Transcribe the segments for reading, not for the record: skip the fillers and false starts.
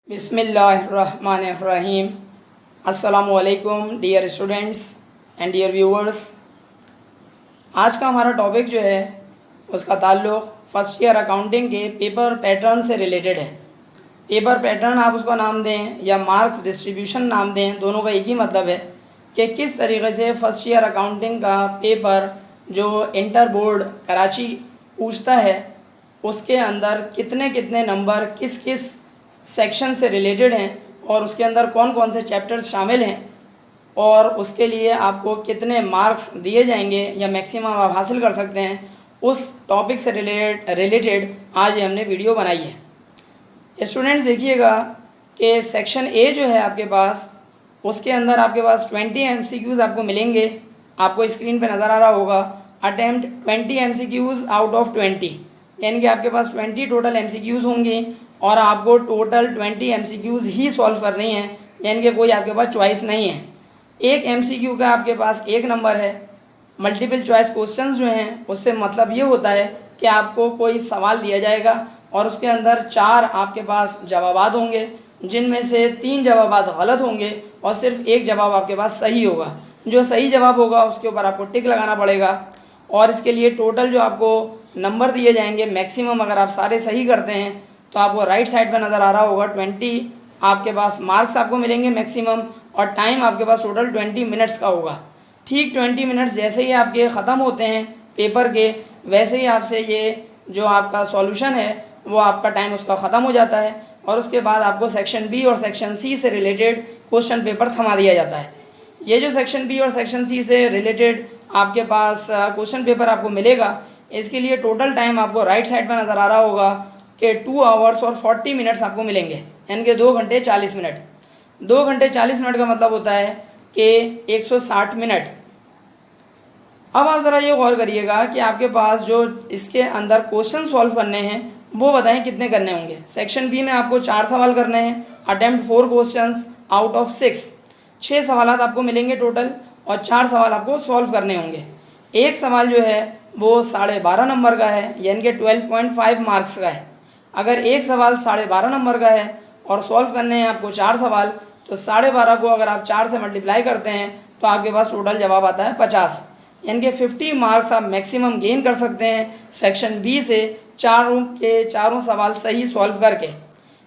बिस्मिल्लाहिर्रहमानिर्रहीम। अस्सलामुअलैकुम dear students and dear viewers. आज का हमारा टॉपिक जो है उसका ताल्लुक़ फ़र्स्ट ईयर अकाउंटिंग के पेपर पैटर्न से रिलेटेड है। पेपर पैटर्न आप उसका नाम दें या मार्क्स डिस्ट्रीब्यूशन नाम दें, दोनों का एक ही मतलब है कि किस तरीके से फ़र्स्ट ईयर अकाउंटिंग का पेपर जो इंटर बोर्ड कराची पूछता है उसके अंदर कितने कितने नंबर किस किस सेक्शन से रिलेटेड हैं और उसके अंदर कौन कौन से चैप्टर्स शामिल हैं और उसके लिए आपको कितने मार्क्स दिए जाएंगे या मैक्सिमम आप हासिल कर सकते हैं, उस टॉपिक से रिलेटेड आज हमने वीडियो बनाई है। स्टूडेंट्स देखिएगा कि सेक्शन ए जो है आपके पास, उसके अंदर आपके पास 20 MCQs आपको मिलेंगे। आपको स्क्रीन पे नज़र आ रहा होगा अटेम्प्ट 20 MCQs आउट ऑफ 20, यानी कि आपके पास 20 टोटल MCQs होंगे और आपको टोटल 20 MCQs ही सॉल्व करनी है, यानी कि कोई आपके पास चॉइस नहीं है। एक MCQ का आपके पास एक नंबर है। मल्टीपल चॉइस क्वेश्चंस जो हैं उससे मतलब ये होता है कि आपको कोई सवाल दिया जाएगा और उसके अंदर 4 आपके पास जवाबात होंगे, जिनमें से 3 जवाबात गलत होंगे और सिर्फ एक जवाब आपके पास सही होगा। जो सही जवाब होगा उसके ऊपर आपको टिक लगाना पड़ेगा और इसके लिए टोटल जो आपको नंबर दिए जाएंगे मैक्सिमम, अगर आप सारे सही करते हैं तो आपको राइट साइड पर नज़र आ रहा होगा 20 आपके पास मार्क्स आपको मिलेंगे मैक्सिमम, और टाइम आपके पास टोटल 20 मिनट्स का होगा। ठीक 20 मिनट्स जैसे ही आपके ख़त्म होते हैं पेपर के, वैसे ही आपसे ये जो आपका सॉल्यूशन है वो आपका टाइम उसका ख़त्म हो जाता है और उसके बाद आपको सेक्शन बी और सेक्शन सी से रिलेटेड क्वेश्चन पेपर थमा दिया जाता है। ये जो सेक्शन बी और सेक्शन सी से रिलेटेड आपके पास क्वेश्चन पेपर आपको मिलेगा, इसके लिए टोटल टाइम आपको राइट साइड पर नज़र आ रहा होगा कि 2 आवर्स और 40 मिनट्स आपको मिलेंगे, यानी कि 2 घंटे 40 मिनट। 2 घंटे 40 मिनट का मतलब होता है कि 160 मिनट। अब आप ज़रा ये गौर करिएगा कि आपके पास जो इसके अंदर क्वेश्चन सॉल्व करने हैं वो बताएं कितने करने होंगे। सेक्शन बी में आपको 4 सवाल करने हैं, अटेम्प्ट 4 क्वेश्चंस आउट ऑफ 6। 6 सवाल आपको मिलेंगे टोटल और 4 सवाल आपको सॉल्व करने होंगे। एक सवाल जो है वो 12.5 नंबर का है, यानी कि 12.5 मार्क्स का है। अगर एक सवाल 12.5 नंबर का है और सॉल्व करने हैं आपको 4 सवाल, तो 12.5 को अगर आप 4 से मल्टीप्लाई करते हैं तो आपके पास टोटल जवाब आता है 50, यानी कि 50 मार्क्स आप मैक्सिमम गेन कर सकते हैं सेक्शन बी से चारों के चारों सवाल सही सॉल्व करके।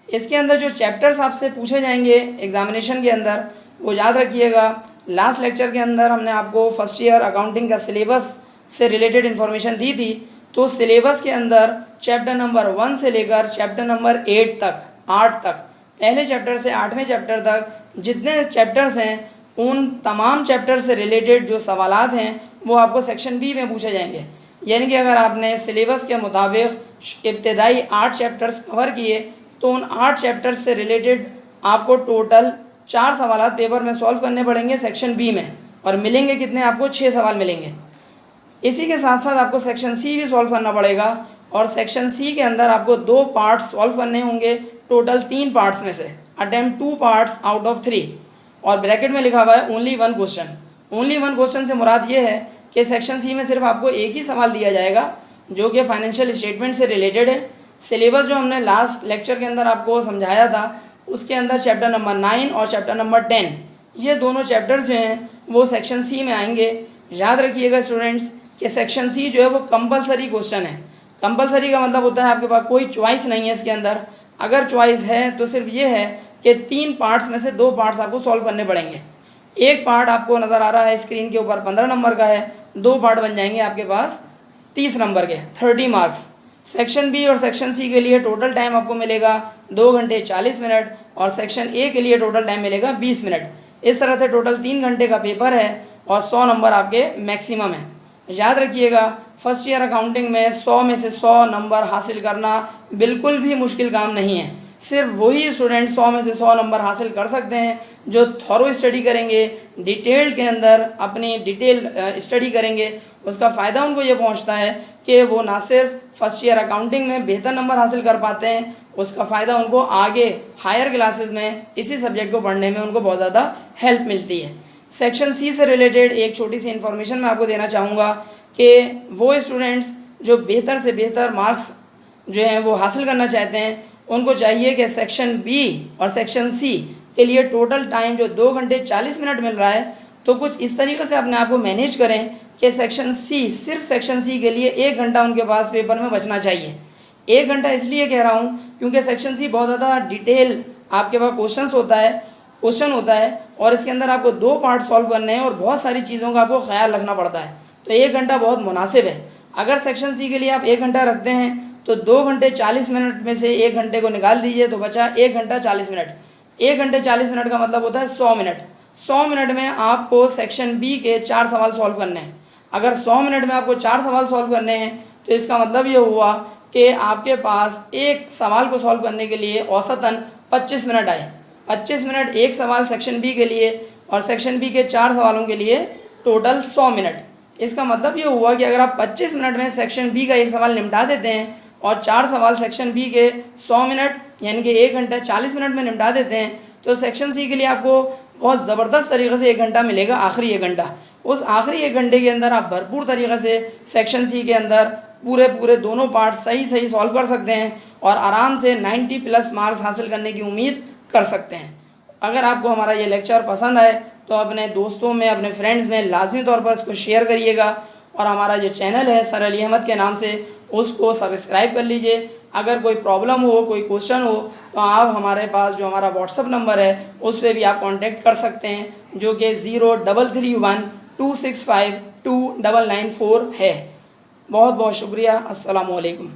इसके अंदर जो चैप्टर्स आपसे पूछे जाएंगे एग्जामिनेशन के अंदर, वो याद रखिएगा। लास्ट लेक्चर के अंदर हमने आपको फर्स्ट ईयर अकाउंटिंग का सिलेबस से रिलेटेड इन्फॉर्मेशन दी थी, तो सिलेबस के अंदर चैप्टर नंबर 1 से लेकर चैप्टर नंबर 8 तक, पहले चैप्टर से 8वें चैप्टर तक जितने चैप्टर्स हैं उन तमाम चैप्टर से रिलेटेड जो सवालात हैं वो आपको सेक्शन बी में पूछे जाएंगे। यानी कि अगर आपने सिलेबस के मुताबिक इब्तदाई 8 चैप्टर्स कवर किए तो उन 8 चैप्टर्स से रिलेटेड आपको टोटल 4 सवालात पेपर में सॉल्व करने पड़ेंगे सेक्शन बी में, और मिलेंगे कितने आपको 6 सवाल मिलेंगे। इसी के साथ साथ आपको सेक्शन सी भी सॉल्व करना पड़ेगा और सेक्शन सी के अंदर आपको 2 पार्ट्स सॉल्व करने होंगे टोटल 3 पार्ट्स में से, अटेम्प्ट 2 पार्ट्स आउट ऑफ 3, और ब्रैकेट में लिखा हुआ है ओनली 1 क्वेश्चन। ओनली 1 क्वेश्चन से मुराद ये है कि सेक्शन सी में सिर्फ आपको एक ही सवाल दिया जाएगा जो कि फाइनेंशियल स्टेटमेंट से रिलेटेड है। सिलेबस जो हमने लास्ट लेक्चर के अंदर आपको समझाया था उसके अंदर चैप्टर नंबर 9 और चैप्टर नंबर 10, ये दोनों चैप्टर्स जो हैं वो सेक्शन सी में आएंगे। याद रखिएगा स्टूडेंट्स कि सेक्शन सी जो है वो कंपलसरी क्वेश्चन है। कंपलसरी का मतलब होता है आपके पास कोई चॉइस नहीं है इसके अंदर। अगर चॉइस है तो सिर्फ ये है कि 3 पार्ट्स में से 2 पार्ट्स आपको सॉल्व करने पड़ेंगे। एक पार्ट आपको नज़र आ रहा है स्क्रीन के ऊपर 15 नंबर का है, 2 पार्ट बन जाएंगे आपके पास 30 नंबर के, 30 मार्क्स। सेक्शन बी और सेक्शन सी के लिए टोटल टाइम आपको मिलेगा 2 घंटे 40 मिनट और सेक्शन ए के लिए टोटल टाइम मिलेगा 20 मिनट। इस तरह से टोटल 3 घंटे का पेपर है और 100 नंबर आपके मैक्सिमम है। याद रखिएगा फर्स्ट ईयर अकाउंटिंग में 100 में से 100 नंबर हासिल करना बिल्कुल भी मुश्किल काम नहीं है। सिर्फ वही स्टूडेंट 100 में से 100 नंबर हासिल कर सकते हैं जो थॉरो स्टडी करेंगे, डिटेल के अंदर अपनी डिटेल स्टडी करेंगे। उसका फ़ायदा उनको ये पहुंचता है कि वो ना सिर्फ फर्स्ट ईयर अकाउंटिंग में बेहतर नंबर हासिल कर पाते हैं, उसका फ़ायदा उनको आगे हायर क्लासेस में इसी सब्जेक्ट को पढ़ने में उनको बहुत ज़्यादा हेल्प मिलती है। सेक्शन सी से रिलेटेड एक छोटी सी इन्फॉर्मेशन मैं आपको देना चाहूँगा कि वो स्टूडेंट्स जो बेहतर से बेहतर मार्क्स जो हैं वो हासिल करना चाहते हैं उनको चाहिए कि सेक्शन बी और सेक्शन सी के लिए टोटल टाइम जो 2 घंटे 40 मिनट मिल रहा है, तो कुछ इस तरीके से अपने आप को मैनेज करें कि सेक्शन सी, सिर्फ सेक्शन सी के लिए 1 घंटा उनके पास पेपर में बचना चाहिए। 1 घंटा इसलिए कह रहा हूँ क्योंकि सेक्शन सी बहुत ज़्यादा डिटेल आपके पास क्वेश्चन होता है और इसके अंदर आपको 2 पार्ट सॉल्व करने हैं और बहुत सारी चीज़ों का आपको ख्याल रखना पड़ता है। तो 1 घंटा बहुत मुनासिब है। अगर सेक्शन सी के लिए आप 1 घंटा रखते हैं तो 2 घंटे 40 मिनट में से 1 घंटे को निकाल दीजिए तो बचा 1 घंटा 40 मिनट। 1 घंटे 40 मिनट का मतलब होता है 100 मिनट। 100 मिनट में आपको सेक्शन बी के 4 सवाल सॉल्व करने हैं। अगर 100 मिनट में आपको 4 सवाल सॉल्व करने हैं तो इसका मतलब ये हुआ कि आपके पास एक सवाल को सॉल्व करने के लिए औसतन 25 मिनट आए। 25 मिनट एक सवाल सेक्शन बी के लिए और सेक्शन बी के 4 सवालों के लिए टोटल 100 मिनट। इसका मतलब ये हुआ कि अगर आप 25 मिनट में सेक्शन बी का एक सवाल निपटा देते हैं और 4 सवाल सेक्शन बी के 100 मिनट यानी कि 1 घंटा 40 मिनट में निपटा देते हैं तो सेक्शन सी के लिए आपको बहुत ज़बरदस्त तरीके से 1 घंटा मिलेगा, आखिरी 1 घंटा। उस आखिरी 1 घंटे के अंदर आप भरपूर तरीके से सेक्शन सी के अंदर पूरे दोनों पार्ट सही सॉल्व कर सकते हैं और आराम से 90+ मार्क्स हासिल करने की उम्मीद कर सकते हैं। अगर आपको हमारा ये लेक्चर पसंद आए तो अपने दोस्तों में, अपने फ्रेंड्स में लाजमी तौर पर इसको शेयर करिएगा और हमारा जो चैनल है सर अली अहमद के नाम से उसको सब्सक्राइब कर लीजिए। अगर कोई प्रॉब्लम हो, कोई क्वेश्चन हो तो आप हमारे पास जो हमारा व्हाट्सअप नंबर है उस पर भी आप कांटेक्ट कर सकते हैं जो कि 033126529994 है। बहुत बहुत शुक्रिया। अस्सलामु अलैकुम।